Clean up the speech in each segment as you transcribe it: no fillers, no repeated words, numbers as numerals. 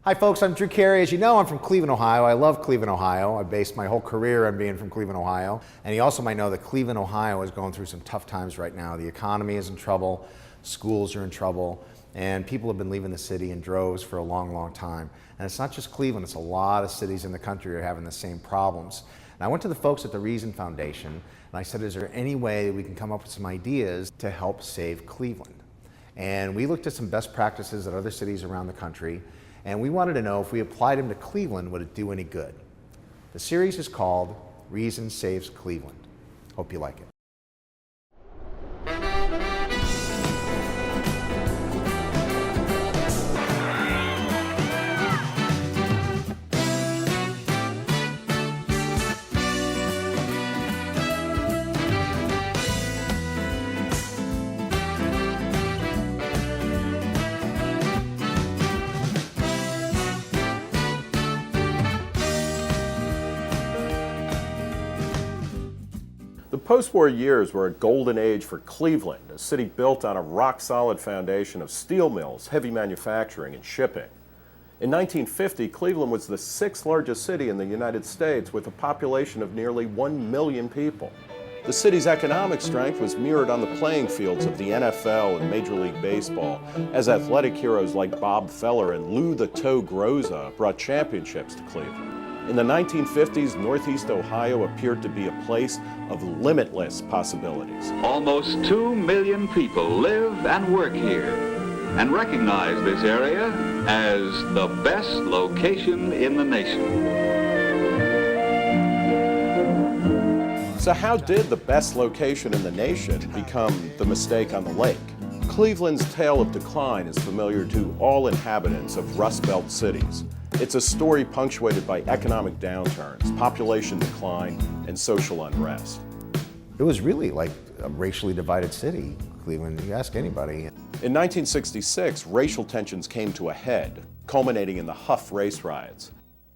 Hi folks, I'm Drew Carey. As you know, I'm from Cleveland, Ohio. I love Cleveland, Ohio. I based my whole career on being from Cleveland, Ohio. And you also might know that Cleveland, Ohio is going through some tough times right now. The economy is in trouble, schools are in trouble, and people have been leaving the city in droves for a long, long time. And it's not just Cleveland, it's a lot of cities in the country are having the same problems. And I went to the folks at the Reason Foundation and I said, is there any way we can come up with some ideas to help save Cleveland? And we looked at some best practices at other cities around the country, and we wanted to know if we applied them to Cleveland, would it do any good? The series is called Reason Saves Cleveland. Hope you like it. The post-war years were a golden age for Cleveland, a city built on a rock-solid foundation of steel mills, heavy manufacturing, and shipping. In 1950, Cleveland was the sixth largest city in the United States with a population of nearly 1 million people. The city's economic strength was mirrored on the playing fields of the NFL and Major League Baseball, as athletic heroes like Bob Feller and Lou the Toe Groza brought championships to Cleveland. In the 1950s, Northeast Ohio appeared to be a place of limitless possibilities. Almost 2 million people live and work here and recognize this area as the best location in the nation. So how did the best location in the nation become the mistake on the lake? Cleveland's tale of decline is familiar to all inhabitants of Rust Belt cities. It's a story punctuated by economic downturns, population decline, and social unrest. It was really like a racially divided city, Cleveland. You ask anybody. In 1966, racial tensions came to a head, culminating in the Huff race riots.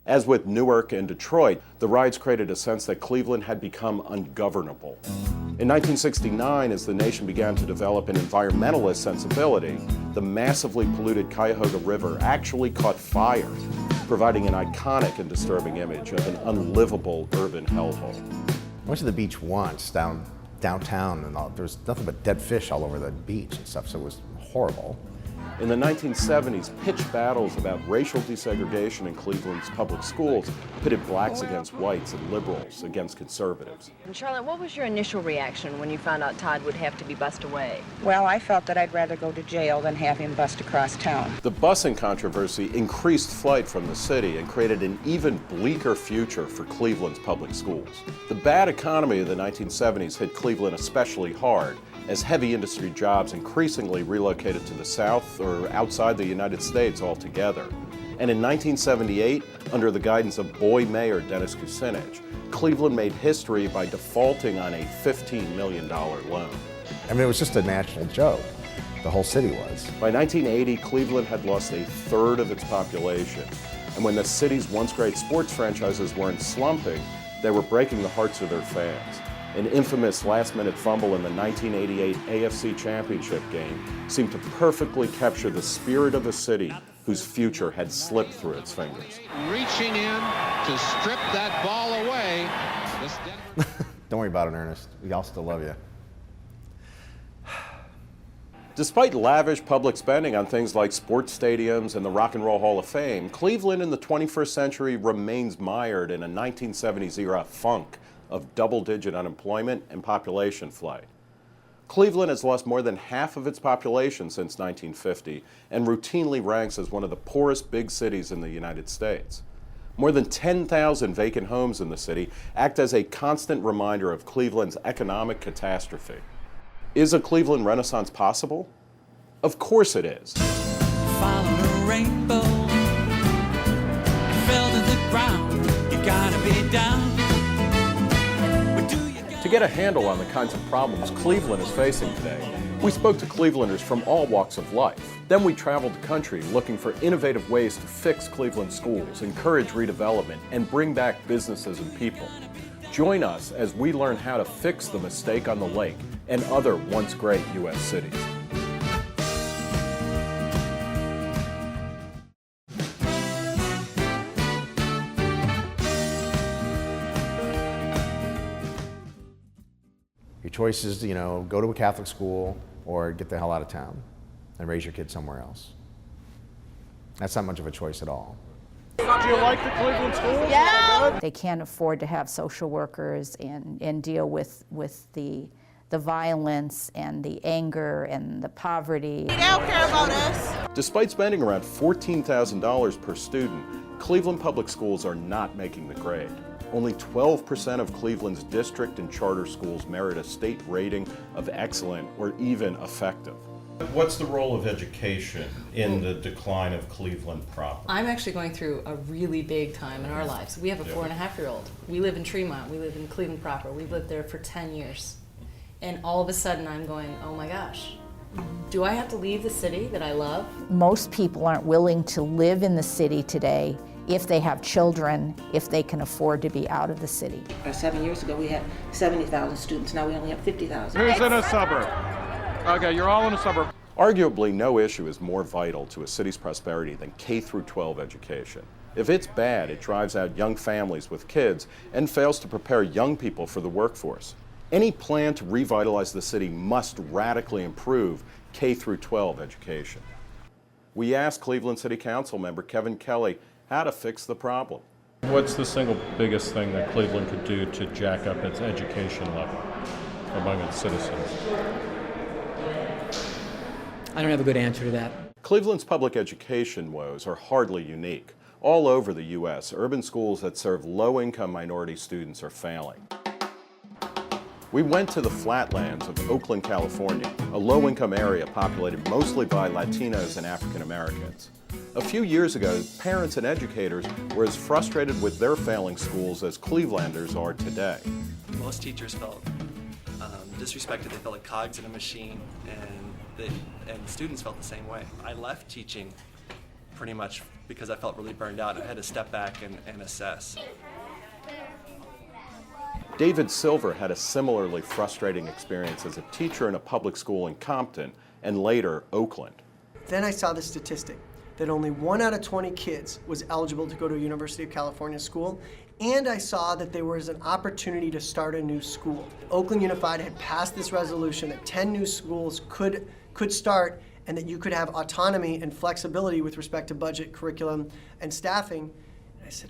As with Newark and Detroit, the riots created a sense that Cleveland had become ungovernable. In 1969, as the nation began to develop an environmentalist sensibility, the massively polluted Cuyahoga River actually caught fire, providing an iconic and disturbing image of an unlivable urban hellhole. I went to the beach once downtown, and there was nothing but dead fish all over the beach and stuff, so it was horrible. In the 1970s, pitched battles about racial desegregation in Cleveland's public schools pitted blacks against whites and liberals against conservatives. And Charlotte, what was your initial reaction when you found out Todd would have to be bussed away? Well, I felt that I'd rather go to jail than have him bussed across town. The busing controversy increased flight from the city and created an even bleaker future for Cleveland's public schools. The bad economy of the 1970s hit Cleveland especially hard, as heavy industry jobs increasingly relocated to the South or outside the United States altogether. And in 1978, under the guidance of boy Mayor Dennis Kucinich, Cleveland made history by defaulting on a $15 million loan. I mean, it was just a national joke. The whole city was. By 1980, Cleveland had lost a third of its population. And when the city's once great sports franchises weren't slumping, they were breaking the hearts of their fans. An infamous last-minute fumble in the 1988 AFC Championship game seemed to perfectly capture the spirit of a city whose future had slipped through its fingers. Reaching in to strip that ball away. Don't worry about it, Ernest. We all still love you. Despite lavish public spending on things like sports stadiums and the Rock and Roll Hall of Fame, Cleveland in the 21st century remains mired in a 1970s-era funk of double-digit unemployment and population flight. Cleveland has lost more than half of its population since 1950 and routinely ranks as one of the poorest big cities in the United States. More than 10,000 vacant homes in the city act as a constant reminder of Cleveland's economic catastrophe. Is a Cleveland Renaissance possible? Of course it is. Follow the rainbow, fell to the ground, you gotta be down. To get a handle on the kinds of problems Cleveland is facing today, we spoke to Clevelanders from all walks of life. Then we traveled the country looking for innovative ways to fix Cleveland schools, encourage redevelopment, and bring back businesses and people. Join us as we learn how to fix the mistake on the lake and other once great U.S. cities. Your choice is, go to a Catholic school or get the hell out of town and raise your kid somewhere else. That's not much of a choice at all. Do you like the Cleveland schools? Yeah. They can't afford to have social workers and deal with the violence and the anger and the poverty. They don't care about us. Despite spending around $14,000 per student, Cleveland public schools are not making the grade. Only 12% of Cleveland's district and charter schools merit a state rating of excellent or even effective. What's the role of education in the decline of Cleveland proper? I'm actually going through a really big time in our lives. We have a 4.5-year-old. We live in Tremont. We live in Cleveland proper. We've lived there for 10 years. And all of a sudden I'm going, oh my gosh, do I have to leave the city that I love? Most people aren't willing to live in the city today if they have children, if they can afford to be out of the city. 7 years ago we had 70,000 students, now we only have 50,000. Who's in a suburb? Okay, you're all in a suburb. Arguably, no issue is more vital to a city's prosperity than K-12 education. If it's bad, it drives out young families with kids and fails to prepare young people for the workforce. Any plan to revitalize the city must radically improve K-12 education. We asked Cleveland City Council member Kevin Carey how to fix the problem. What's the single biggest thing that Cleveland could do to jack up its education level among its citizens? I don't have a good answer to that. Cleveland's public education woes are hardly unique. All over the U.S., urban schools that serve low-income minority students are failing. We went to the flatlands of Oakland, California, a low-income area populated mostly by Latinos and African Americans. A few years ago, parents and educators were as frustrated with their failing schools as Clevelanders are today. Most teachers felt disrespected. They felt like cogs in a machine, and students felt the same way. I left teaching pretty much because I felt really burned out. I had to step back and assess. David Silver had a similarly frustrating experience as a teacher in a public school in Compton and later Oakland. Then I saw the statistic that only 1 out of 20 kids was eligible to go to a University of California school, and I saw that there was an opportunity to start a new school. Oakland Unified had passed this resolution that 10 new schools could start and that you could have autonomy and flexibility with respect to budget, curriculum, and staffing. And I said,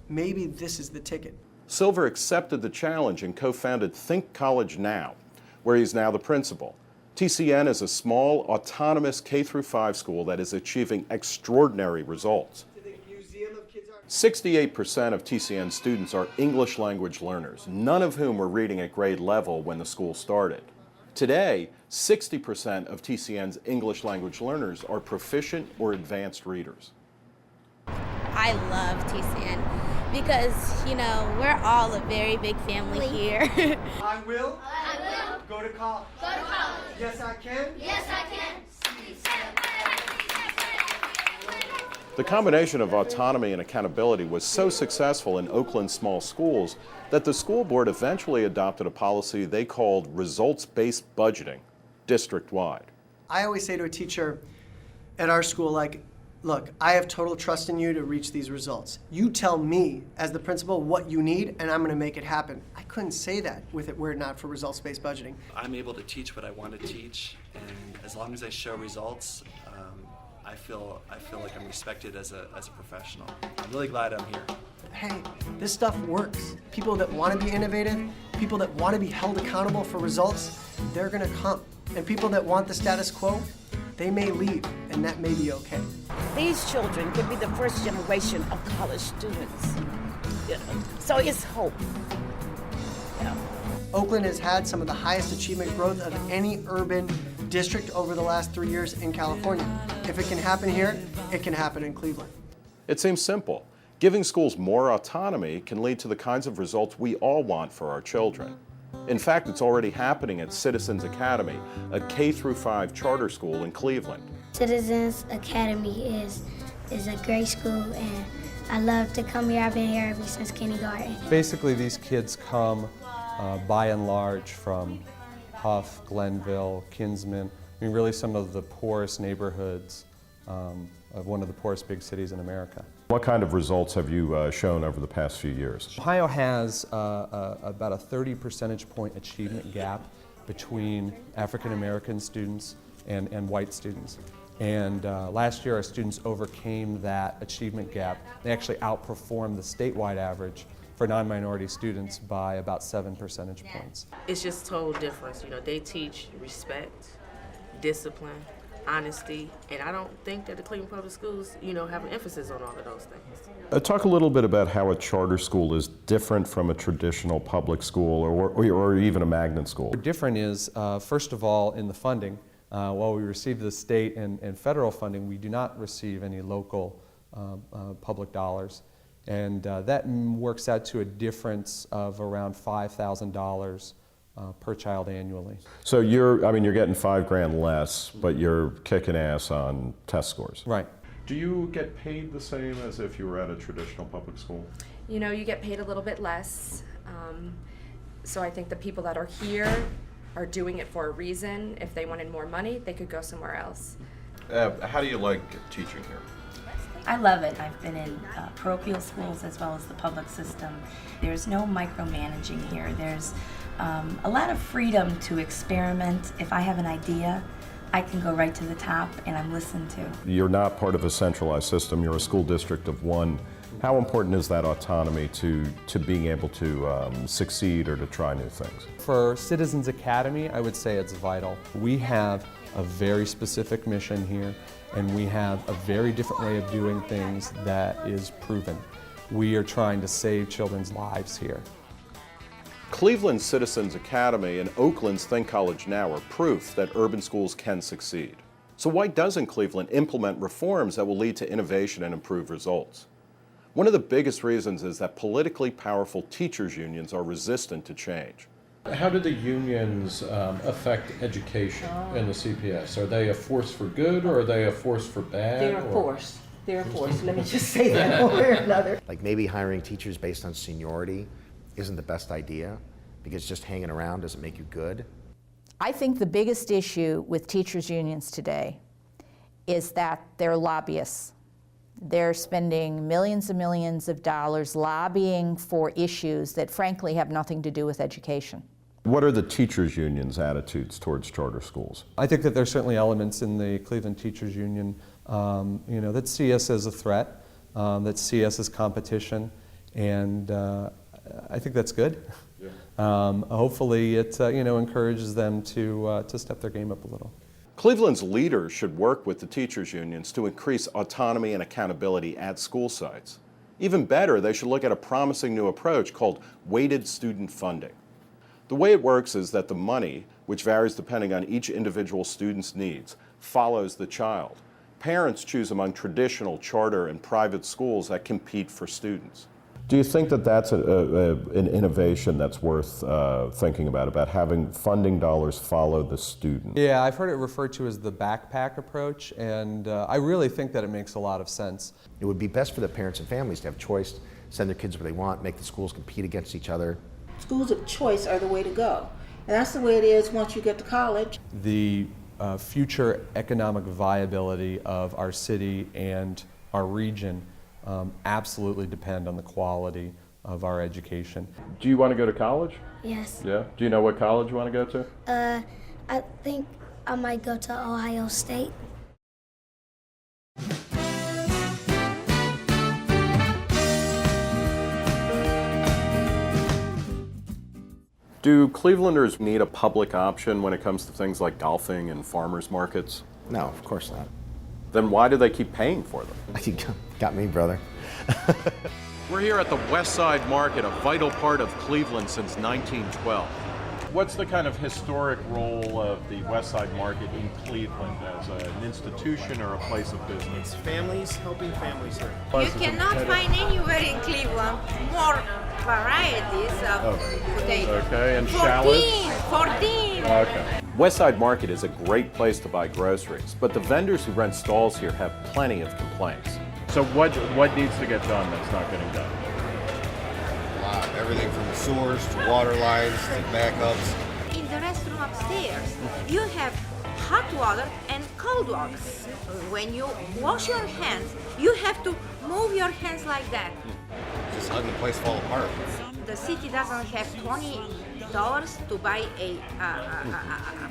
maybe this is the ticket. Silver accepted the challenge and co-founded Think College Now, where he's now the principal. TCN is a small, autonomous K-5 school that is achieving extraordinary results. 68% of TCN students are English language learners, none of whom were reading at grade level when the school started. Today, 60% of TCN's English language learners are proficient or advanced readers. I love TCN because, we're all a very big family here. I will go to college. Yes, I can. Yes, I can. The combination of autonomy and accountability was so successful in Oakland's small schools that the school board eventually adopted a policy they called results-based budgeting, district-wide. I always say to a teacher at our school, look, I have total trust in you to reach these results. You tell me, as the principal, what you need, and I'm going to make it happen. I couldn't say that were it not for results-based budgeting. I'm able to teach what I want to teach, and as long as I show results, I feel like I'm respected as a professional. I'm really glad I'm here. Hey, this stuff works. People that want to be innovative, people that want to be held accountable for results, they're going to come. And people that want the status quo, they may leave, and that may be okay. These children could be the first generation of college students. So it's hope. Oakland has had some of the highest achievement growth of any urban district over the last 3 years in California. If it can happen here, it can happen in Cleveland. It seems simple. Giving schools more autonomy can lead to the kinds of results we all want for our children. In fact, it's already happening at Citizens Academy, a K-5 charter school in Cleveland. Citizens Academy is a great school, and I love to come here. I've been here ever since kindergarten. Basically, these kids come by and large from Huff, Glenville, Kinsman, really some of the poorest neighborhoods of one of the poorest big cities in America. What kind of results have you shown over the past few years? Ohio has about a 30 percentage point achievement gap between African American students and white students. And last year our students overcame that achievement gap. They actually outperformed the statewide average for non-minority students by about 7 percentage points. It's just total difference. You know, they teach respect, discipline, honesty, and I don't think that the Cleveland Public Schools, you know, have an emphasis on all of those things. Talk a little bit about how a charter school is different from a traditional public school or even a magnet school. What's different is, first of all, in the funding. While we receive the state and federal funding, we do not receive any local public dollars. And that works out to a difference of around $5,000 per child annually. So you're getting $5,000 less, but you're kicking ass on test scores. Right. Do you get paid the same as if you were at a traditional public school? You know, you get paid a little bit less. So I think the people that are here are doing it for a reason. If they wanted more money, they could go somewhere else. How do you like teaching here? I love it. I've been in parochial schools as well as the public system. There's no micromanaging here. There's a lot of freedom to experiment. If I have an idea, I can go right to the top and I'm listened to. You're not part of a centralized system. You're a school district of one. How important is that autonomy to being able to succeed or to try new things? For Citizens Academy, I would say it's vital. We have a very specific mission here, and we have a very different way of doing things that is proven. We are trying to save children's lives here. Cleveland's Citizens Academy and Oakland's Think College Now are proof that urban schools can succeed. So why doesn't Cleveland implement reforms that will lead to innovation and improved results? One of the biggest reasons is that politically powerful teachers' unions are resistant to change. How do the unions affect education in the CPS? Are they a force for good or are they a force for bad? They're a force. They're a force. Let me just say that one way or another. Like maybe hiring teachers based on seniority isn't the best idea because just hanging around doesn't make you good. I think the biggest issue with teachers' unions today is that they're lobbyists. They're spending millions and millions of dollars lobbying for issues that frankly have nothing to do with education. What are the teachers' unions' attitudes towards charter schools? I think that there's certainly elements in the Cleveland Teachers Union that see us as a threat, that see us as competition, and I think that's good. Yeah. Hopefully it encourages them to step their game up a little. Cleveland's leaders should work with the teachers' unions to increase autonomy and accountability at school sites. Even better, they should look at a promising new approach called weighted student funding. The way it works is that the money, which varies depending on each individual student's needs, follows the child. Parents choose among traditional charter and private schools that compete for students. Do you think that that's an innovation that's worth thinking about having funding dollars follow the student? Yeah, I've heard it referred to as the backpack approach, and I really think that it makes a lot of sense. It would be best for the parents and families to have choice, send their kids where they want, make the schools compete against each other. Schools of choice are the way to go. And that's the way it is once you get to college. The future economic viability of our city and our region absolutely depend on the quality of our education. Do you want to go to college? Yes. Yeah? Do you know what college you want to go to? I think I might go to Ohio State. Do Clevelanders need a public option when it comes to things like golfing and farmers markets? No, of course not. Then why do they keep paying for them? You got me, brother. We're here at the West Side Market, a vital part of Cleveland since 1912. What's the kind of historic role of the West Side Market in Cleveland as an institution or a place of business? Families helping families here. You cannot find anywhere in Cleveland more varieties of potatoes. Okay, and shallots? 14. Okay. West Side Market is a great place to buy groceries, but the vendors who rent stalls here have plenty of complaints. So what needs to get done that's not getting done? Everything from sewers to water lines to backups. In the restroom upstairs, you have hot water and cold cold walks. When you wash your hands, you have to move your hands like that. Just letting the place fall apart. The city doesn't have $20 to buy a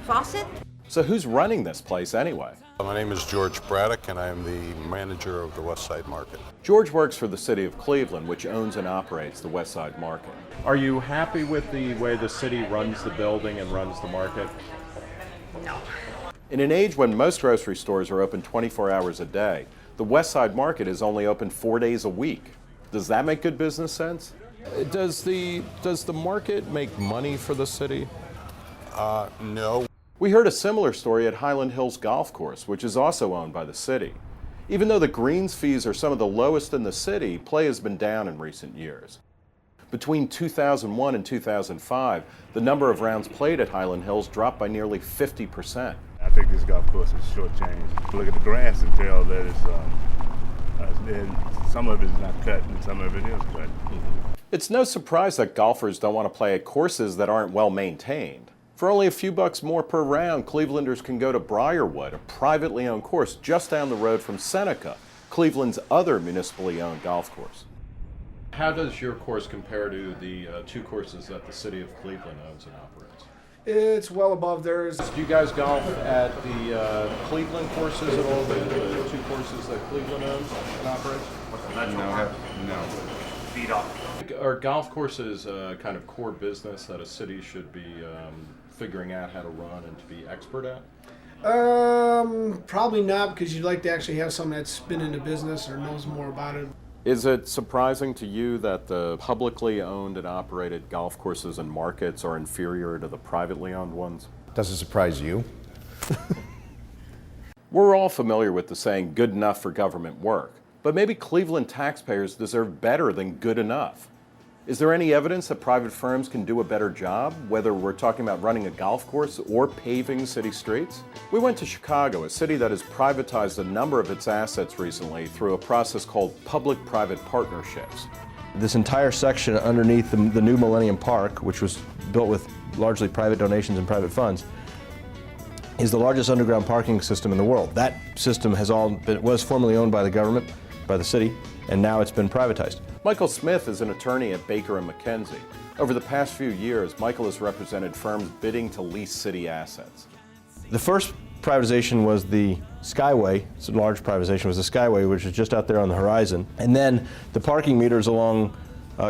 faucet. So who's running this place anyway? My name is George Braddock, and I am the manager of the West Side Market. George works for the city of Cleveland, which owns and operates the West Side Market. Are you happy with the way the city runs the building and runs the market? No. In an age when most grocery stores are open 24 hours a day, the West Side Market is only open 4 days a week. Does that make good business sense? Does the market make money for the city? No. We heard a similar story at Highland Hills Golf Course, which is also owned by the city. Even though the greens fees are some of the lowest in the city, play has been down in recent years. Between 2001 and 2005, the number of rounds played at Highland Hills dropped by nearly 50%. I think this golf course is shortchanged. Look at the grass and tell that some of it is not cut and some of it is cut. It's no surprise that golfers don't want to play at courses that aren't well maintained. For only a few bucks more per round, Clevelanders can go to Briarwood, a privately owned course just down the road from Seneca, Cleveland's other municipally owned golf course. How does your course compare to the two courses that the city of Cleveland owns and operates? It's well above theirs. Do you guys golf at the Cleveland courses at all, the two courses that Cleveland owns and operates? No. Feet up. Are golf courses kind of core business that a city should be figuring out how to run and to be expert at? Probably not, because you'd like to actually have someone that's been in the business or knows more about it. Is it surprising to you that the publicly owned and operated golf courses and markets are inferior to the privately owned ones? Does it surprise you? We're all familiar with the saying, good enough for government work, but maybe Cleveland taxpayers deserve better than good enough. Is there any evidence that private firms can do a better job, whether we're talking about running a golf course or paving city streets? We went to Chicago, a city that has privatized a number of its assets recently through a process called public-private partnerships. This entire section underneath the new Millennium Park, which was built with largely private donations and private funds, is the largest underground parking system in the world. That system was formerly owned by the government, by the city, and now it's been privatized. Michael Smith is an attorney at Baker & McKenzie. Over the past few years, Michael has represented firms bidding to lease city assets. The first privatization was the Skyway. It's a large privatization, was the Skyway, which is just out there on the horizon. And then the parking meters along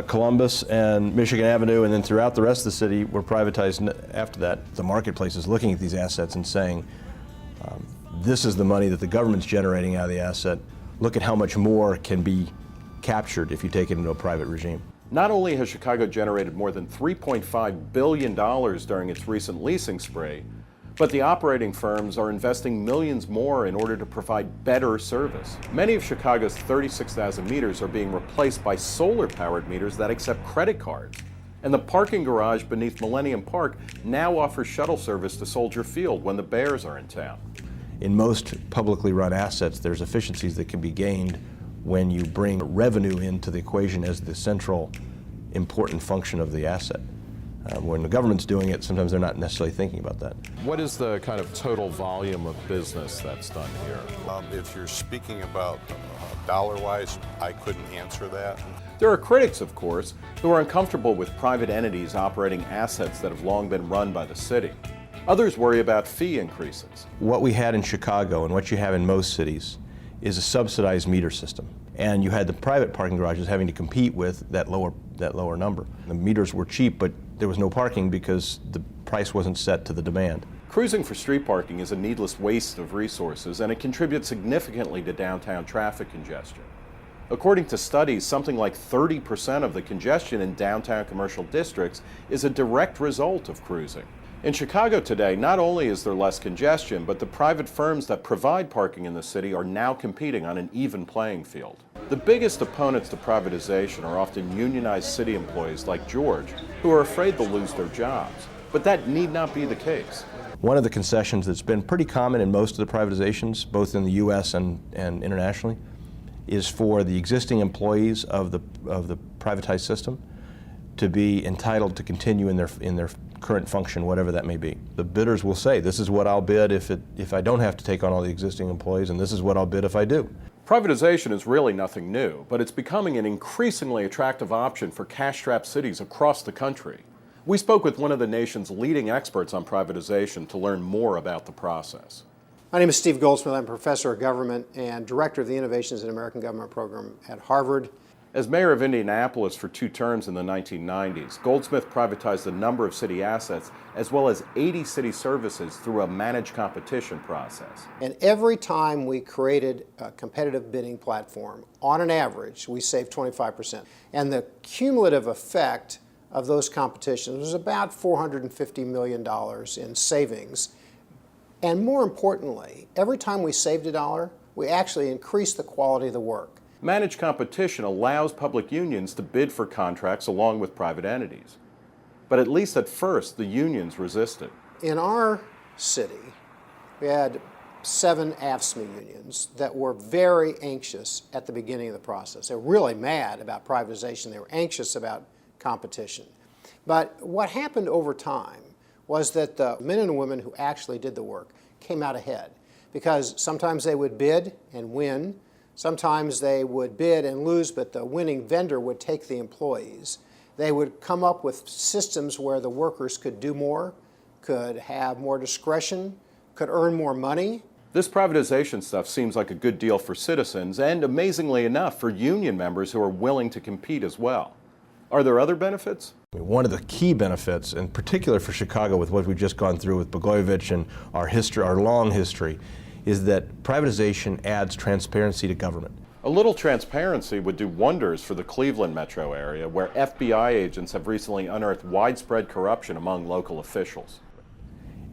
Columbus and Michigan Avenue, and then throughout the rest of the city were privatized after that. The marketplace is looking at these assets and saying, this is the money that the government's generating out of the asset. Look at how much more can be captured if you take it into a private regime. Not only has Chicago generated more than $3.5 billion during its recent leasing spree, but the operating firms are investing millions more in order to provide better service. Many of Chicago's 36,000 meters are being replaced by solar-powered meters that accept credit cards. And the parking garage beneath Millennium Park now offers shuttle service to Soldier Field when the Bears are in town. In most publicly run assets, there's efficiencies that can be gained when you bring revenue into the equation as the central important function of the asset. When the government's doing it, sometimes they're not necessarily thinking about that. What is the kind of total volume of business that's done here? If you're speaking about dollar-wise, I couldn't answer that. There are critics, of course, who are uncomfortable with private entities operating assets that have long been run by the city. Others worry about fee increases. What we had in Chicago and what you have in most cities is a subsidized meter system. And you had the private parking garages having to compete with that lower number. The meters were cheap, but there was no parking because the price wasn't set to the demand. Cruising for street parking is a needless waste of resources, and it contributes significantly to downtown traffic congestion. According to studies, something like 30% of the congestion in downtown commercial districts is a direct result of cruising. In Chicago today, not only is there less congestion, but the private firms that provide parking in the city are now competing on an even playing field. The biggest opponents to privatization are often unionized city employees like George, who are afraid they'll lose their jobs. But that need not be the case. One of the concessions that's been pretty common in most of the privatizations, both in the U.S. and internationally, is for the existing employees of the privatized system to be entitled to continue in their current function, whatever that may be. The bidders will say, this is what I'll bid if I don't have to take on all the existing employees, and this is what I'll bid if I do. Privatization is really nothing new, but it's becoming an increasingly attractive option for cash-strapped cities across the country. We spoke with one of the nation's leading experts on privatization to learn more about the process. My name is Steve Goldsmith. I'm professor of government and director of the Innovations in American Government program at Harvard. As mayor of Indianapolis for 2 terms in the 1990s, Goldsmith privatized a number of city assets as well as 80 city services through a managed competition process. And every time we created a competitive bidding platform, on an average, we saved 25%. And the cumulative effect of those competitions was about $450 million in savings. And more importantly, every time we saved $1, we actually increased the quality of the work. Managed competition allows public unions to bid for contracts along with private entities. But at least at first, the unions resisted. In our city, we had 7 AFSCME unions that were very anxious at the beginning of the process. They were really mad about privatization. They were anxious about competition. But what happened over time was that the men and women who actually did the work came out ahead, because sometimes they would bid and win. Sometimes they would bid and lose, but the winning vendor would take the employees. They would come up with systems where the workers could do more, could have more discretion, could earn more money. This privatization stuff seems like a good deal for citizens and, amazingly enough, for union members who are willing to compete as well. Are there other benefits? One of the key benefits, in particular for Chicago with what we've just gone through with Blagojevich and our long history, is that privatization adds transparency to government. A little transparency would do wonders for the Cleveland metro area, where FBI agents have recently unearthed widespread corruption among local officials.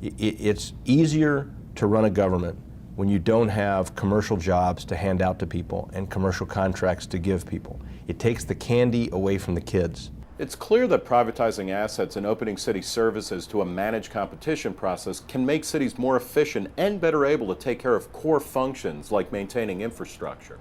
It's easier to run a government when you don't have commercial jobs to hand out to people and commercial contracts to give people. It takes the candy away from the kids. It's clear that privatizing assets and opening city services to a managed competition process can make cities more efficient and better able to take care of core functions like maintaining infrastructure.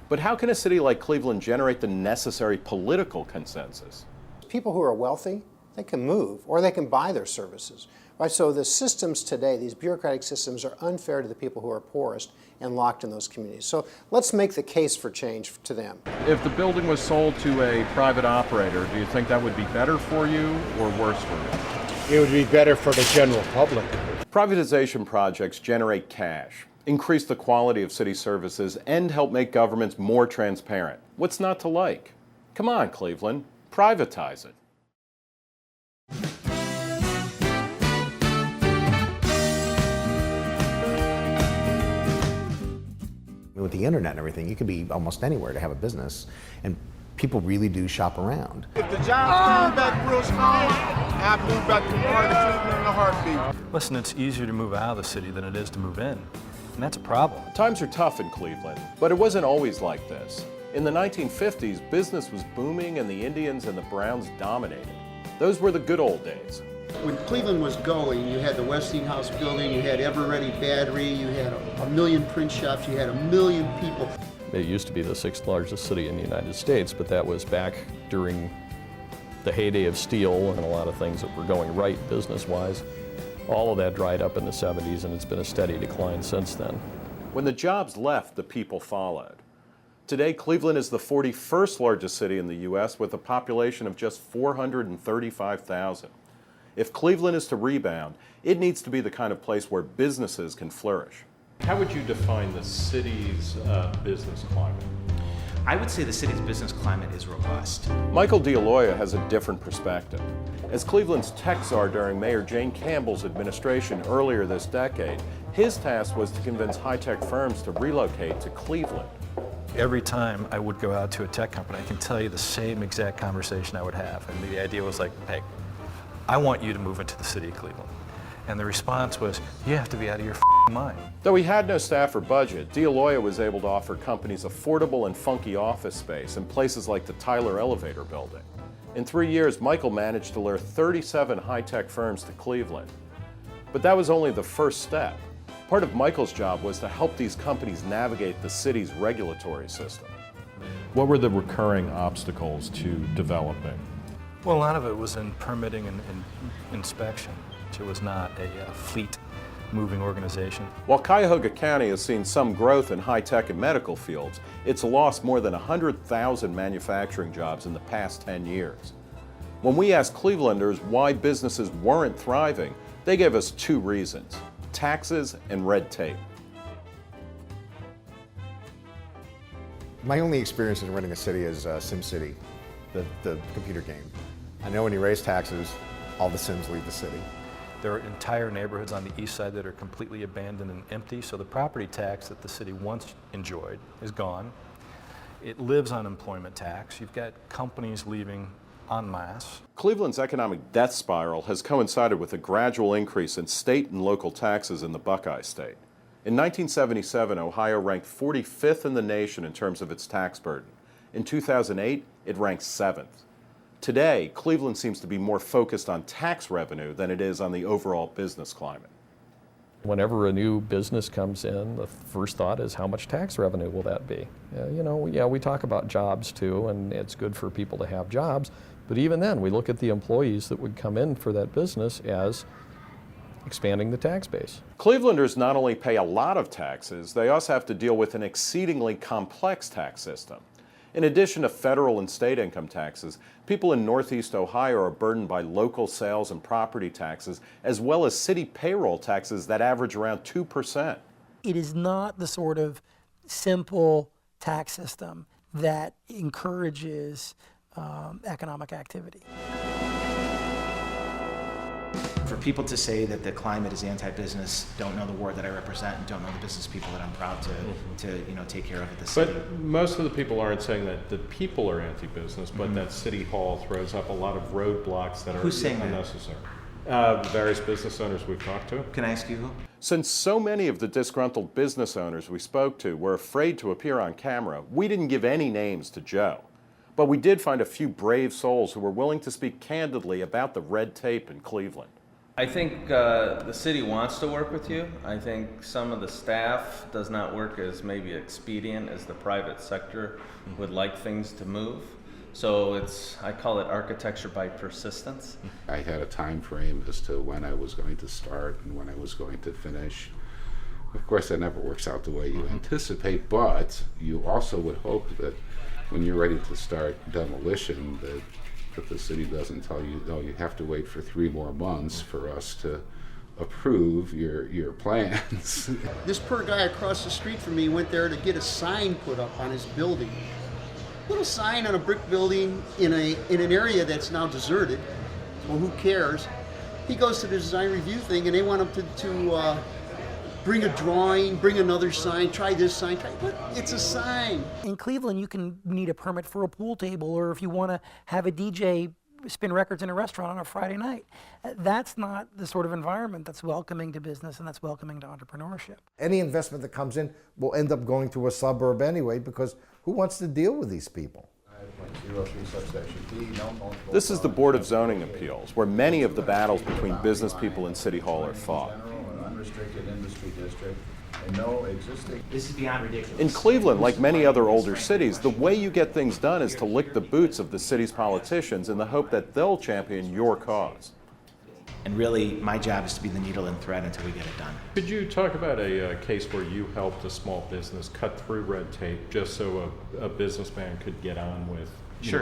But how can a city like Cleveland generate the necessary political consensus? People who are wealthy, they can move or they can buy their services. Right? So the systems today, these bureaucratic systems, are unfair to the people who are poorest and locked in those communities. So let's make the case for change to them. If the building was sold to a private operator, do you think that would be better for you or worse for you? It would be better for the general public. Privatization projects generate cash, increase the quality of city services, and help make governments more transparent. What's not to like? Come on, Cleveland, privatize it. With the internet and everything, you can be almost anywhere to have a business, and people really do shop around. If the jobs come back real strong, I'd move back to the heart of Cleveland in a heartbeat. Listen, it's easier to move out of the city than it is to move in, and that's a problem. Times are tough in Cleveland, but it wasn't always like this. In the 1950s, business was booming and the Indians and the Browns dominated. Those were the good old days. When Cleveland was going, you had the Westinghouse building, you had Ever-Ready Battery, you had a million print shops, you had 1 million people. It used to be the 6th largest city in the United States, but that was back during the heyday of steel and a lot of things that were going right business-wise. All of that dried up in the 70s, and it's been a steady decline since then. When the jobs left, the people followed. Today, Cleveland is the 41st largest city in the U.S. with a population of just 435,000. If Cleveland is to rebound, it needs to be the kind of place where businesses can flourish. How would you define the city's business climate? I would say the city's business climate is robust. Michael DeAloia has a different perspective. As Cleveland's tech czar during Mayor Jane Campbell's administration earlier this decade, his task was to convince high-tech firms to relocate to Cleveland. Every time I would go out to a tech company, I can tell you the same exact conversation I would have. And the idea was like, hey, I want you to move into the city of Cleveland. And the response was, you have to be out of your mind. Though he had no staff or budget, DeAloia was able to offer companies affordable and funky office space in places like the Tyler Elevator Building. In 3 years, Michael managed to lure 37 high-tech firms to Cleveland. But that was only the first step. Part of Michael's job was to help these companies navigate the city's regulatory system. What were the recurring obstacles to developing? Well, a lot of it was in permitting and inspection. It was not a fleet-moving organization. While Cuyahoga County has seen some growth in high-tech and medical fields, it's lost more than 100,000 manufacturing jobs in the past 10 years. When we asked Clevelanders why businesses weren't thriving, they gave us two reasons: taxes and red tape. My only experience in running a city is SimCity, the computer game. I know when you raise taxes, all the Sims leave the city. There are entire neighborhoods on the east side that are completely abandoned and empty, so the property tax that the city once enjoyed is gone. It lives on employment tax. You've got companies leaving en masse. Cleveland's economic death spiral has coincided with a gradual increase in state and local taxes in the Buckeye State. In 1977, Ohio ranked 45th in the nation in terms of its tax burden. In 2008, it ranked 7th. Today, Cleveland seems to be more focused on tax revenue than it is on the overall business climate. Whenever a new business comes in, the first thought is how much tax revenue will that be? We talk about jobs too, and it's good for people to have jobs, but even then, we look at the employees that would come in for that business as expanding the tax base. Clevelanders not only pay a lot of taxes, they also have to deal with an exceedingly complex tax system. In addition to federal and state income taxes, people in Northeast Ohio are burdened by local sales and property taxes, as well as city payroll taxes that average around 2%. It is not the sort of simple tax system that encourages economic activity. For people to say that the climate is anti-business, don't know the ward that I represent, and don't know the business people that I'm proud to take care of at the city. But most of the people aren't saying that the people are anti-business, but that City Hall throws up a lot of roadblocks that are unnecessary. Various business owners we've talked to. Can I ask you who? Since so many of the disgruntled business owners we spoke to were afraid to appear on camera, we didn't give any names to Joe. But we did find a few brave souls who were willing to speak candidly about the red tape in Cleveland. I think the city wants to work with you. I think some of the staff does not work as maybe expedient as the private sector would like things to move. So I call it architecture by persistence. I had a time frame as to when I was going to start and when I was going to finish. Of course, that never works out the way you anticipate, but you also would hope that when you're ready to start demolition, that the city doesn't tell you, no, you have to wait for 3 more months for us to approve your plans. This poor guy across the street from me went there to get a sign put up on his building. Little sign on a brick building in an area that's now deserted. Well, who cares? He goes to the design review thing and they want him to bring a drawing, bring another sign, try this sign, what? It's a sign. In Cleveland, you can need a permit for a pool table, or if you want to have a DJ spin records in a restaurant on a Friday night. That's not the sort of environment that's welcoming to business and that's welcoming to entrepreneurship. Any investment that comes in will end up going to a suburb anyway, because who wants to deal with these people? This is the Board of Zoning Appeals, where many of the battles between business people and City Hall are fought. This is beyond ridiculous. In Cleveland, like many other older cities, the way you get things done is to lick the boots of the city's politicians in the hope that they'll champion your cause. And really, my job is to be the needle and thread until we get it done. Could you talk about a case where you helped a small business cut through red tape just so a businessman could get on with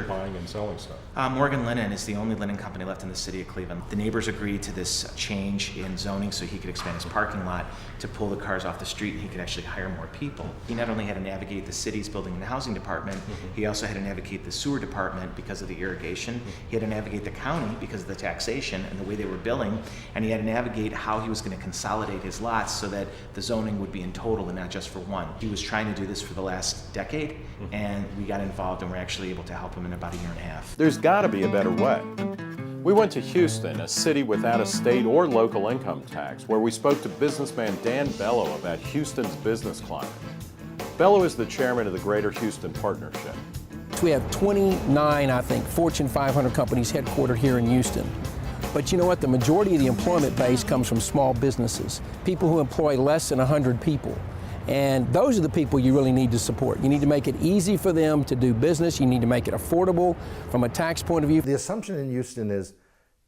buying and selling stuff? Morgan Linen is the only linen company left in the city of Cleveland. The neighbors agreed to this change in zoning so he could expand his parking lot to pull the cars off the street and he could actually hire more people. He not only had to navigate the city's building and housing department, he also had to navigate the sewer department because of the irrigation. He had to navigate the county because of the taxation and the way they were billing, and he had to navigate how he was going to consolidate his lots so that the zoning would be in total and not just for one. He was trying to do this for the last decade, and we got involved and we're actually able to help him in about a year and a half. There's got to be a better way. We went to Houston, a city without a state or local income tax, where we spoke to businessman Dan Bello about Houston's business climate. Bello is the chairman of the Greater Houston Partnership. We have 29, I think, Fortune 500 companies headquartered here in Houston. But you know what? The majority of the employment base comes from small businesses, people who employ less than 100 people. And those are the people you really need to support. You need to make it easy for them to do business. You need to make it affordable from a tax point of view. The assumption in Houston is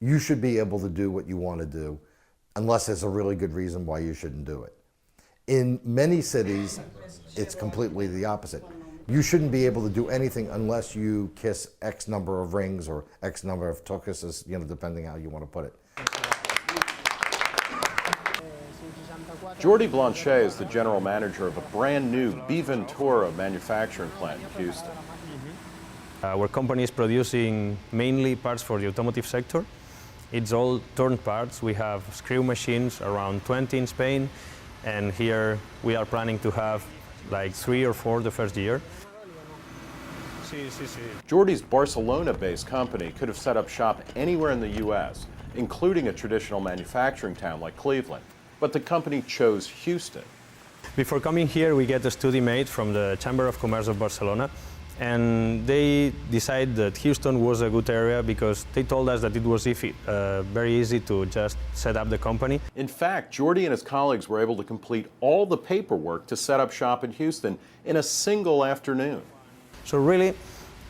you should be able to do what you want to do unless there's a really good reason why you shouldn't do it. In many cities, it's completely the opposite. You shouldn't be able to do anything unless you kiss X number of rings or X number of tokuses, depending how you want to put it. Jordi Blanchet is the general manager of a brand new Biventura manufacturing plant in Houston. Our company is producing mainly parts for the automotive sector. It's all turned parts. We have screw machines, around 20 in Spain, and here we are planning to have like 3 or 4 the first year. Jordi's Barcelona-based company could have set up shop anywhere in the U.S., including a traditional manufacturing town like Cleveland. But the company chose Houston. Before coming here, we get a study made from the Chamber of Commerce of Barcelona, and they decided that Houston was a good area because they told us that it was very easy to just set up the company. In fact, Jordi and his colleagues were able to complete all the paperwork to set up shop in Houston in a single afternoon. So really,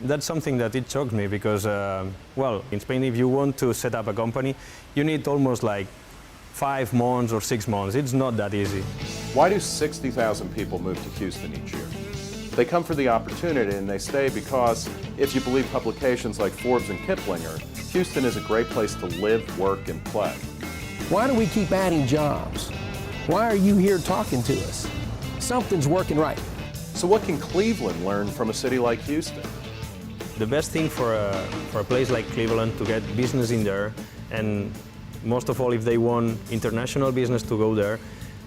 that's something that it shocked me because, well, in Spain, if you want to set up a company, you need almost like 5 months or 6 months. It's not that easy. Why do 60,000 people move to Houston each year? They come for the opportunity and they stay because, if you believe publications like Forbes and Kiplinger, Houston is a great place to live, work, and play. Why do we keep adding jobs? Why are you here talking to us? Something's working right. So what can Cleveland learn from a city like Houston? The best thing for a place like Cleveland to get business in there, and most of all, if they want international business to go there,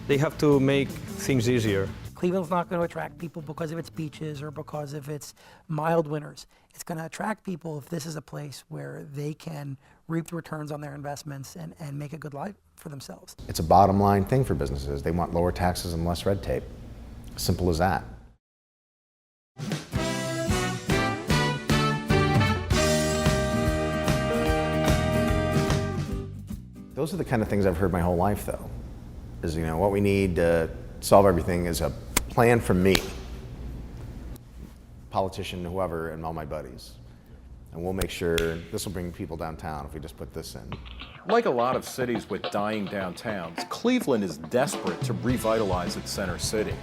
they have to make things easier. Cleveland's not going to attract people because of its beaches or because of its mild winters. It's going to attract people if this is a place where they can reap the returns on their investments and make a good life for themselves. It's a bottom line thing for businesses. They want lower taxes and less red tape. Simple as that. Those are the kind of things I've heard my whole life, though, is, what we need to solve everything is a plan from me, politician, whoever, and all my buddies. And we'll make sure this will bring people downtown if we just put this in. Like a lot of cities with dying downtowns, Cleveland is desperate to revitalize its center city.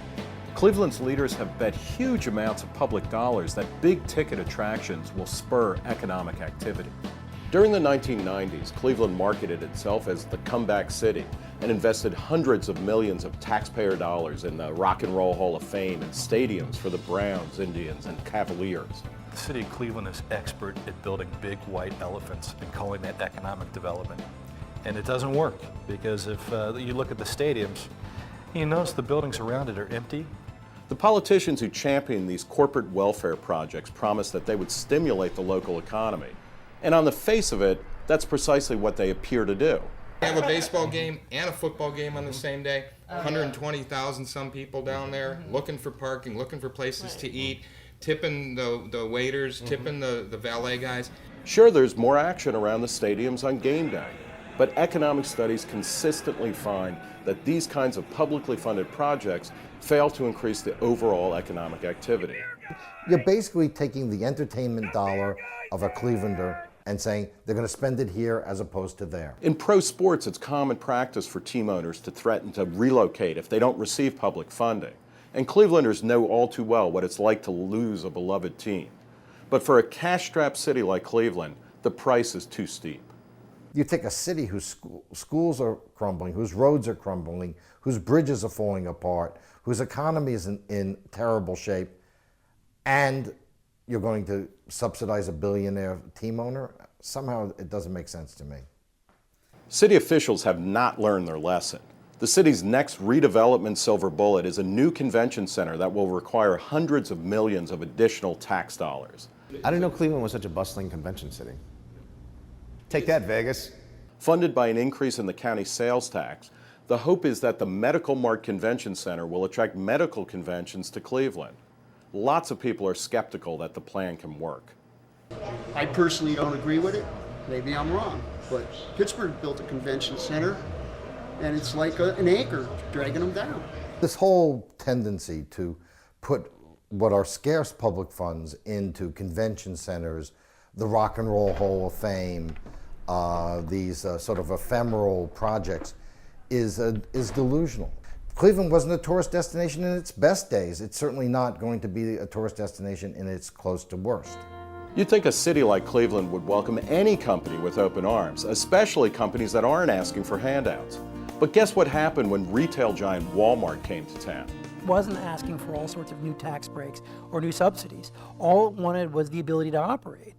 Cleveland's leaders have bet huge amounts of public dollars that big-ticket attractions will spur economic activity. During the 1990s, Cleveland marketed itself as the comeback city and invested hundreds of millions of taxpayer dollars in the Rock and Roll Hall of Fame and stadiums for the Browns, Indians, and Cavaliers. The city of Cleveland is expert at building big white elephants and calling that economic development. And it doesn't work because if you look at the stadiums, you notice the buildings around it are empty. The politicians who champion these corporate welfare projects promised that they would stimulate the local economy. And on the face of it, that's precisely what they appear to do. Have a baseball game and a football game on the same day. 120,000 some people down there looking for parking, looking for places to eat, tipping the waiters, tipping the valet guys. Sure, there's more action around the stadiums on game day, but economic studies consistently find that these kinds of publicly funded projects fail to increase the overall economic activity. You're basically taking the entertainment dollar of a Clevelander and saying they're going to spend it here as opposed to there. In pro sports, it's common practice for team owners to threaten to relocate if they don't receive public funding. And Clevelanders know all too well what it's like to lose a beloved team. But for a cash-strapped city like Cleveland, the price is too steep. You take a city whose schools are crumbling, whose roads are crumbling, whose bridges are falling apart, whose economy is in terrible shape, and you're going to subsidize a billionaire team owner? Somehow it doesn't make sense to me. City officials have not learned their lesson. The city's next redevelopment silver bullet is a new convention center that will require hundreds of millions of additional tax dollars. I didn't know Cleveland was such a bustling convention city. Take that, Vegas. Funded by an increase in the county sales tax, the hope is that the Medical Mart Convention Center will attract medical conventions to Cleveland. Lots of people are skeptical that the plan can work. I personally don't agree with it. Maybe I'm wrong. But Pittsburgh built a convention center, and it's like an anchor dragging them down. This whole tendency to put what are scarce public funds into convention centers, the Rock and Roll Hall of Fame, these sort of ephemeral projects is delusional. Cleveland wasn't a tourist destination in its best days. It's certainly not going to be a tourist destination in its close to worst. You'd think a city like Cleveland would welcome any company with open arms, especially companies that aren't asking for handouts. But guess what happened when retail giant Walmart came to town? Wasn't asking for all sorts of new tax breaks or new subsidies. All it wanted was the ability to operate.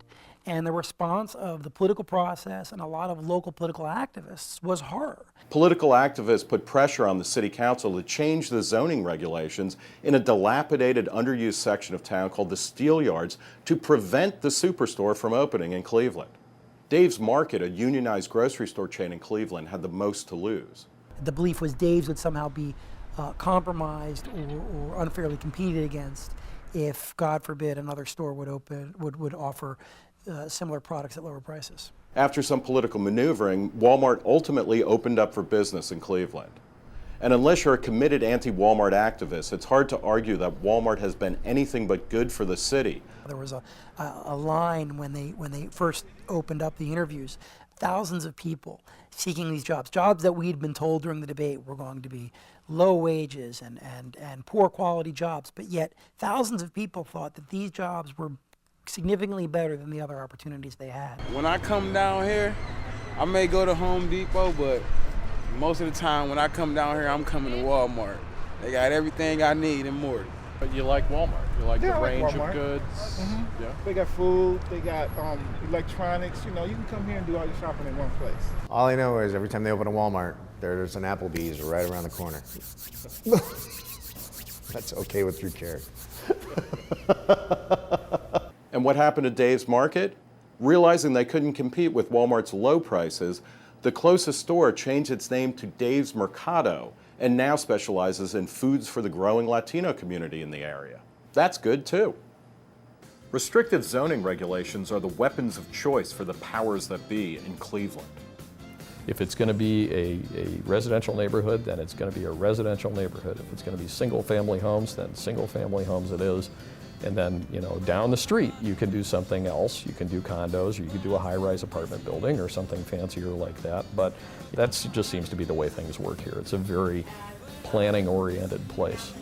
And the response of the political process and a lot of local political activists was horror. Political activists put pressure on the city council to change the zoning regulations in a dilapidated, underused section of town called the Steel Yards to prevent the superstore from opening in Cleveland. Dave's Market, a unionized grocery store chain in Cleveland, had the most to lose. The belief was Dave's would somehow be compromised or unfairly competed against if, God forbid, another store would offer similar products at lower prices. After some political maneuvering, Walmart ultimately opened up for business in Cleveland. And unless you're a committed anti-Walmart activist, it's hard to argue that Walmart has been anything but good for the city. There was a line when they first opened up the interviews, thousands of people seeking these jobs that we'd been told during the debate were going to be low wages and poor quality jobs, but yet thousands of people thought that these jobs were significantly better than the other opportunities they had. When I come down here, I may go to Home Depot, but most of the time when I come down here, I'm coming to Walmart. They got everything I need and more. But you like Walmart? You like the I like range Walmart. of goods? Mm-hmm. Yeah. They got food, they got electronics. You know, you can come here and do all your shopping in one place. All I know is every time they open a Walmart, there's an Applebee's right around the corner. That's okay with you, Carey. And what happened to Dave's Market? Realizing they couldn't compete with Walmart's low prices, the closest store changed its name to Dave's Mercado and now specializes in foods for the growing Latino community in the area. That's good too. Restrictive zoning regulations are the weapons of choice for the powers that be in Cleveland. If it's going to be a residential neighborhood, then it's going to be a residential neighborhood. If it's going to be single-family homes, then single-family homes it is. And then, down the street, you can do something else. You can do condos, or you could do a high-rise apartment building or something fancier like that. But that just seems to be the way things work here. It's a very planning-oriented place.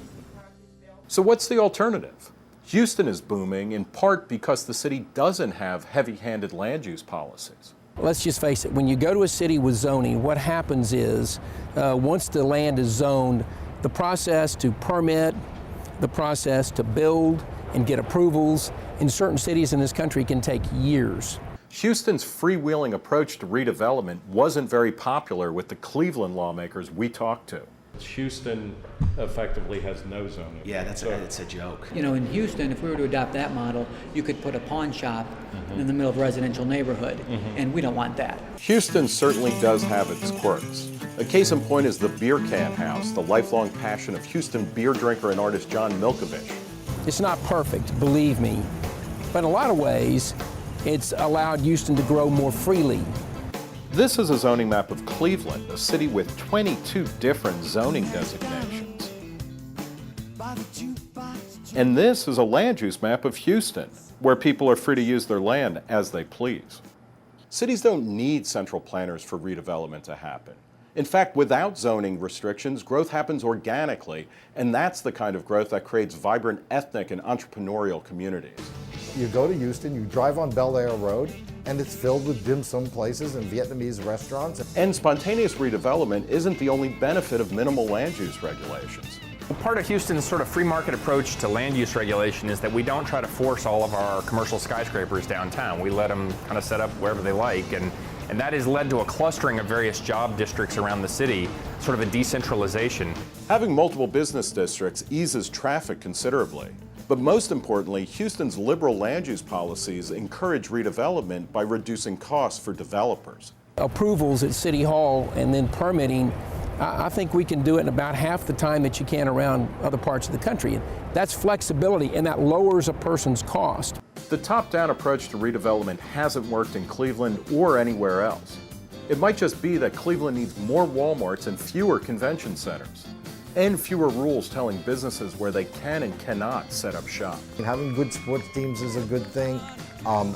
So what's the alternative? Houston is booming in part because the city doesn't have heavy-handed land use policies. Let's just face it, when you go to a city with zoning, what happens is, once the land is zoned, the process to permit, the process to build and get approvals in certain cities in this country can take years. Houston's freewheeling approach to redevelopment wasn't very popular with the Cleveland lawmakers we talked to. Houston effectively has no zoning. Yeah, that's a joke. In Houston, if we were to adopt that model, you could put a pawn shop in the middle of a residential neighborhood, and we don't want that. Houston certainly does have its quirks. A case in point is the Beer Can House, the lifelong passion of Houston beer drinker and artist John Milkovich. It's not perfect, believe me, but in a lot of ways, it's allowed Houston to grow more freely. This is a zoning map of Cleveland, a city with 22 different zoning designations. And this is a land use map of Houston, where people are free to use their land as they please. Cities don't need central planners for redevelopment to happen. In fact, without zoning restrictions, growth happens organically, and that's the kind of growth that creates vibrant ethnic and entrepreneurial communities. You go to Houston, you drive on Bel Air Road, and it's filled with dim sum places and Vietnamese restaurants. And spontaneous redevelopment isn't the only benefit of minimal land use regulations. Part of Houston's sort of free market approach to land use regulation is that we don't try to force all of our commercial skyscrapers downtown. We let them kind of set up wherever they like, and that has led to a clustering of various job districts around the city, sort of a decentralization. Having multiple business districts eases traffic considerably. But most importantly, Houston's liberal land use policies encourage redevelopment by reducing costs for developers. Approvals at City Hall and then permitting, I think we can do it in about half the time that you can around other parts of the country. And that's flexibility, and that lowers a person's cost. The top-down approach to redevelopment hasn't worked in Cleveland or anywhere else. It might just be that Cleveland needs more Walmarts and fewer convention centers. and fewer rules telling businesses where they can and cannot set up shop. Having good sports teams is a good thing.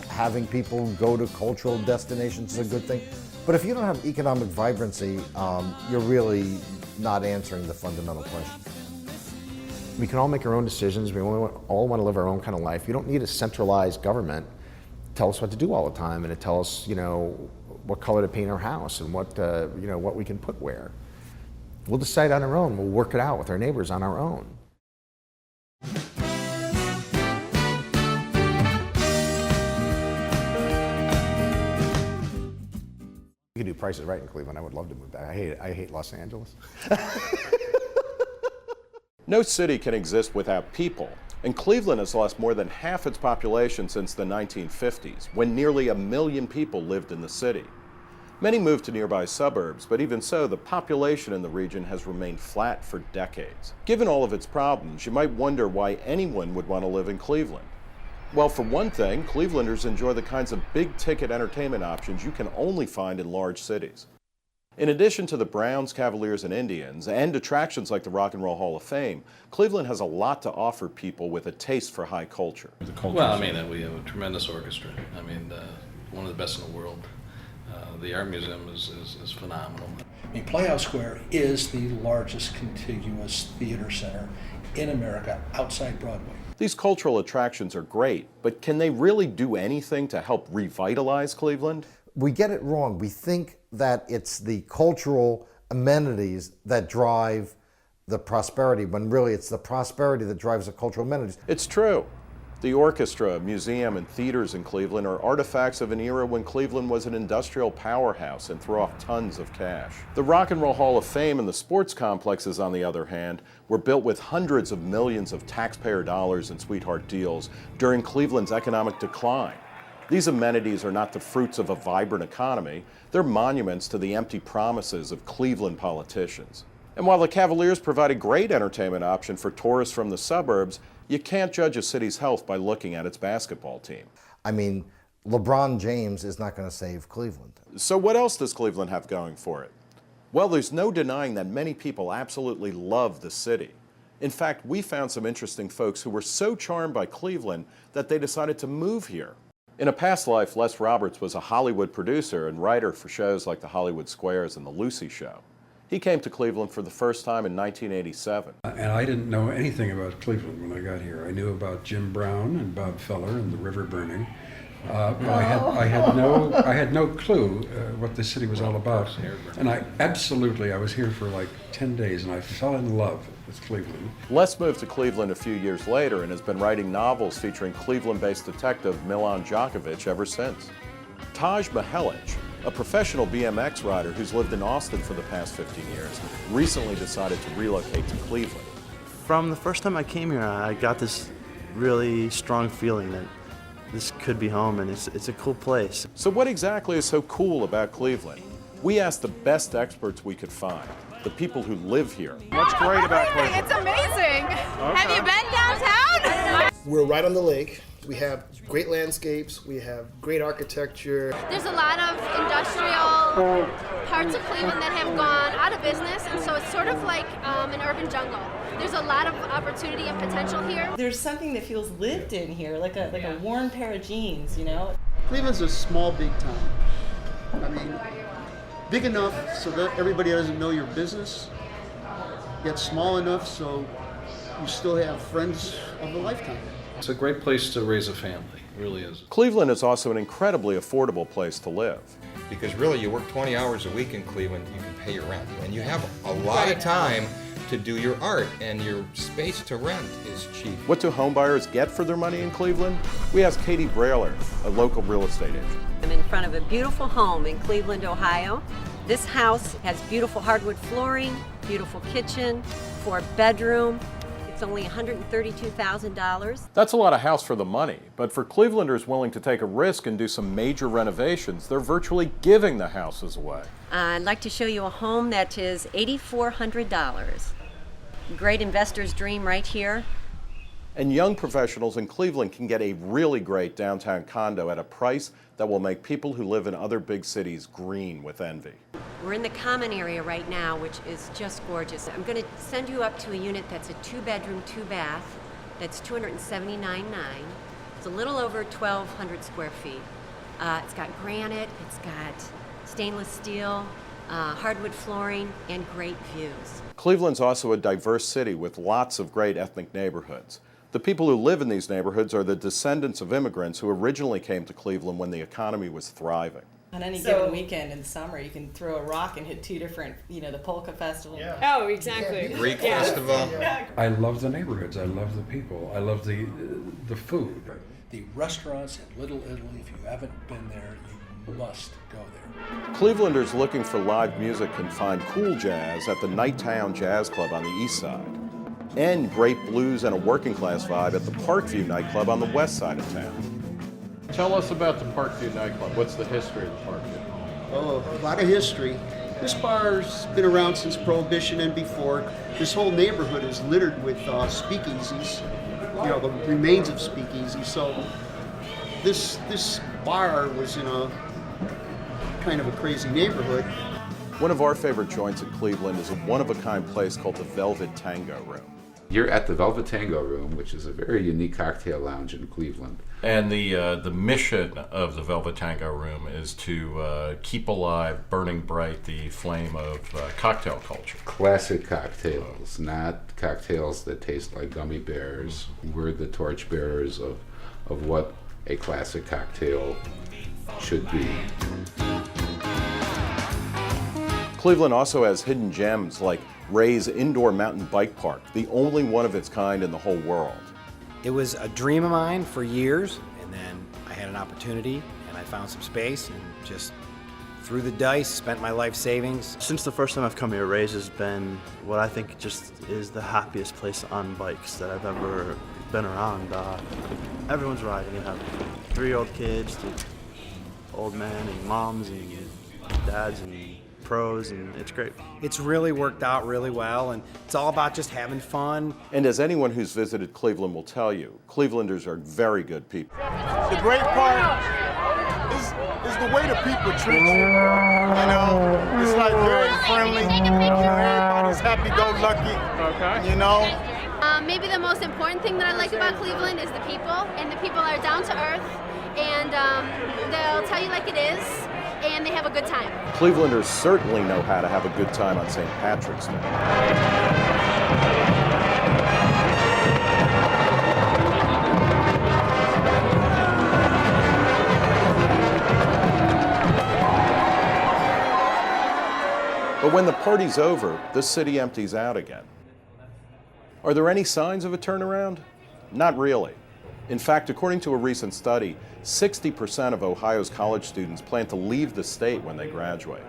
Having people go to cultural destinations is a good thing. But if you don't have economic vibrancy, you're really not answering the fundamental question. We can all make our own decisions. We all want to live our own kind of life. You don't need a centralized government to tell us what to do all the time and to tell us, what color to paint our house and what we can put where. We'll decide on our own. We'll work it out with our neighbors on our own. You could do Price is Right in Cleveland. I would love to move back. I hate Los Angeles. No city can exist without people, and Cleveland has lost more than half its population since the 1950s, when nearly 1 million people lived in the city. Many moved to nearby suburbs, but even so, the population in the region has remained flat for decades. Given all of its problems, you might wonder why anyone would want to live in Cleveland. Well, for one thing, Clevelanders enjoy the kinds of big-ticket entertainment options you can only find in large cities. In addition to the Browns, Cavaliers, and Indians, and attractions like the Rock and Roll Hall of Fame, Cleveland has a lot to offer people with a taste for high culture. Well, we have a tremendous orchestra. One of the best in the world. The Art Museum is phenomenal. Playhouse Square is the largest contiguous theater center in America outside Broadway. These cultural attractions are great, but can they really do anything to help revitalize Cleveland? We get it wrong. We think that it's the cultural amenities that drive the prosperity, when really it's the prosperity that drives the cultural amenities. It's true. The orchestra, museum, and theaters in Cleveland are artifacts of an era when Cleveland was an industrial powerhouse and threw off tons of cash. The Rock and Roll Hall of Fame and the sports complexes, on the other hand, were built with hundreds of millions of taxpayer dollars in sweetheart deals during Cleveland's economic decline. These amenities are not the fruits of a vibrant economy. They're monuments to the empty promises of Cleveland politicians. And while the Cavaliers provide a great entertainment option for tourists from the suburbs, you can't judge a city's health by looking at its basketball team. LeBron James is not going to save Cleveland. So what else does Cleveland have going for it? Well, there's no denying that many people absolutely love the city. In fact, we found some interesting folks who were so charmed by Cleveland that they decided to move here. In a past life, Les Roberts was a Hollywood producer and writer for shows like The Hollywood Squares and The Lucy Show. He came to Cleveland for the first time in 1987. And I didn't know anything about Cleveland when I got here. I knew about Jim Brown and Bob Feller and the river burning. But I had no clue what the city was all about. And I was here for like 10 days and I fell in love with Cleveland. Les moved to Cleveland a few years later and has been writing novels featuring Cleveland-based detective Milan Djokovic ever since. Taj Mihelic, a professional BMX rider who's lived in Austin for the past 15 years, recently decided to relocate to Cleveland. From the first time I came here, I got this really strong feeling that this could be home, and it's a cool place. So what exactly is so cool about Cleveland? We asked the best experts we could find, the people who live here. What's great about Cleveland? It's amazing. Okay. Have you been downtown? We're right on the lake. We have great landscapes, we have great architecture. There's a lot of industrial parts of Cleveland that have gone out of business, and so it's sort of like an urban jungle. There's a lot of opportunity and potential here. There's something that feels lived in here, like a worn pair of jeans, Cleveland's a small, big town. Big enough so that everybody doesn't know your business, yet small enough so you still have friends of a lifetime. It's a great place to raise a family, it really is. Cleveland is also an incredibly affordable place to live. Because really, you work 20 hours a week in Cleveland, you can pay your rent. And you have a lot of time to do your art, and your space to rent is cheap. What do homebuyers get for their money in Cleveland? We asked Katie Brailer, a local real estate agent. I'm in front of a beautiful home in Cleveland, Ohio. This house has beautiful hardwood flooring, beautiful kitchen, 4-bedroom. It's only $132,000. That's a lot of house for the money, but for Clevelanders willing to take a risk and do some major renovations, they're virtually giving the houses away. I'd like to show you a home that is $8,400. Great investor's dream right here. And young professionals in Cleveland can get a really great downtown condo at a price that will make people who live in other big cities green with envy. We're in the common area right now, which is just gorgeous. I'm going to send you up to a unit that's a 2-bedroom, 2-bath. That's $279,900. It's a little over 1,200 square feet. It's got granite, it's got stainless steel, hardwood flooring, and great views. Cleveland's also a diverse city with lots of great ethnic neighborhoods. The people who live in these neighborhoods are the descendants of immigrants who originally came to Cleveland when the economy was thriving. On any given weekend in summer, you can throw a rock and hit 2 different, the polka festival. Yeah. Oh, exactly. Greek festival. I love the neighborhoods. I love the people. I love the food. The restaurants in Little Italy, if you haven't been there, you must go there. Clevelanders looking for live music can find cool jazz at the Nighttown Jazz Club on the east side, and great blues and a working class vibe at the Parkview nightclub on the west side of town. Tell us about the Parkview nightclub. What's the history of the Parkview? Oh, a lot of history. This bar's been around since Prohibition and before. This whole neighborhood is littered with speakeasies, the remains of speakeasies. So this bar was in a kind of a crazy neighborhood. One of our favorite joints in Cleveland is a one-of-a-kind place called the Velvet Tango Room. You're at the Velvet Tango Room, which is a very unique cocktail lounge in Cleveland. And the mission of the Velvet Tango Room is to keep alive, burning bright, the flame of cocktail culture. Classic cocktails, not cocktails that taste like gummy bears. We're the torchbearers of what a classic cocktail should be. Cleveland also has hidden gems like Ray's Indoor Mountain Bike Park, the only one of its kind in the whole world. It was a dream of mine for years, and then I had an opportunity, and I found some space, and just threw the dice, spent my life savings. Since the first time I've come here, Ray's has been what I think just is the happiest place on bikes that I've ever been around. Everyone's riding. You have 3-year-old kids to old men and moms and dads and pros, and it's great. It's really worked out really well, and it's all about just having fun. And as anyone who's visited Cleveland will tell you, Clevelanders are very good people. The great part is the way the people treat you. It's like very friendly. Everybody's happy-go-lucky. Okay. Maybe the most important thing that I like about Cleveland is the people, and the people are down to earth, and they'll tell you like it is, and they have a good time. Clevelanders certainly know how to have a good time on St. Patrick's Day. But when the party's over, the city empties out again. Are there any signs of a turnaround? Not really. In fact, according to a recent study, 60% of Ohio's college students plan to leave the state when they graduate.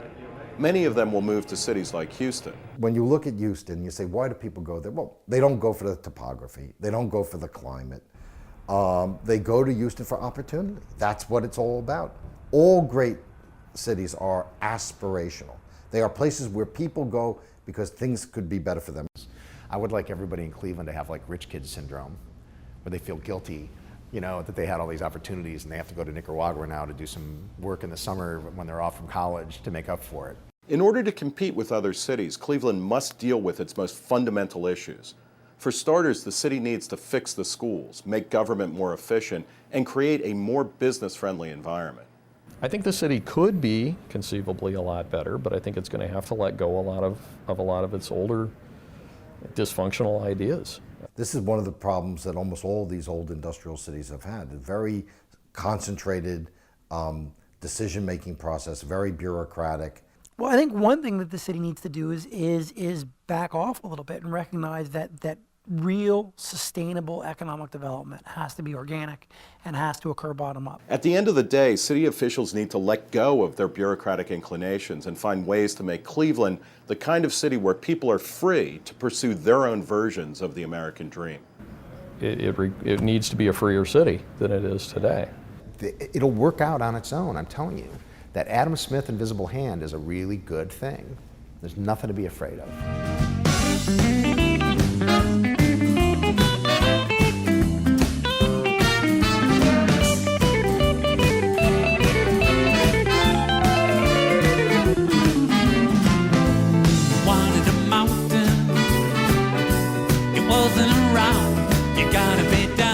Many of them will move to cities like Houston. When you look at Houston, you say, why do people go there? Well, they don't go for the topography. They don't go for the climate. They go to Houston for opportunity. That's what it's all about. All great cities are aspirational. They are places where people go because things could be better for them. I would like everybody in Cleveland to have like rich kid syndrome, where they feel guilty, that they had all these opportunities and they have to go to Nicaragua now to do some work in the summer when they're off from college to make up for it. In order to compete with other cities, Cleveland must deal with its most fundamental issues. For starters, the city needs to fix the schools, make government more efficient, and create a more business-friendly environment. I think the city could be conceivably a lot better, but I think it's going to have to let go of a lot of its older dysfunctional ideas. This is one of the problems that almost all these old industrial cities have had. A very concentrated decision-making process, very bureaucratic. Well, I think one thing that the city needs to do is back off a little bit and recognize that real sustainable economic development has to be organic and has to occur bottom up. At the end of the day, city officials need to let go of their bureaucratic inclinations and find ways to make Cleveland the kind of city where people are free to pursue their own versions of the American dream. It needs to be a freer city than it is today. It'll work out on its own, I'm telling you. That Adam Smith invisible hand is a really good thing. There's nothing to be afraid of. You gotta be down.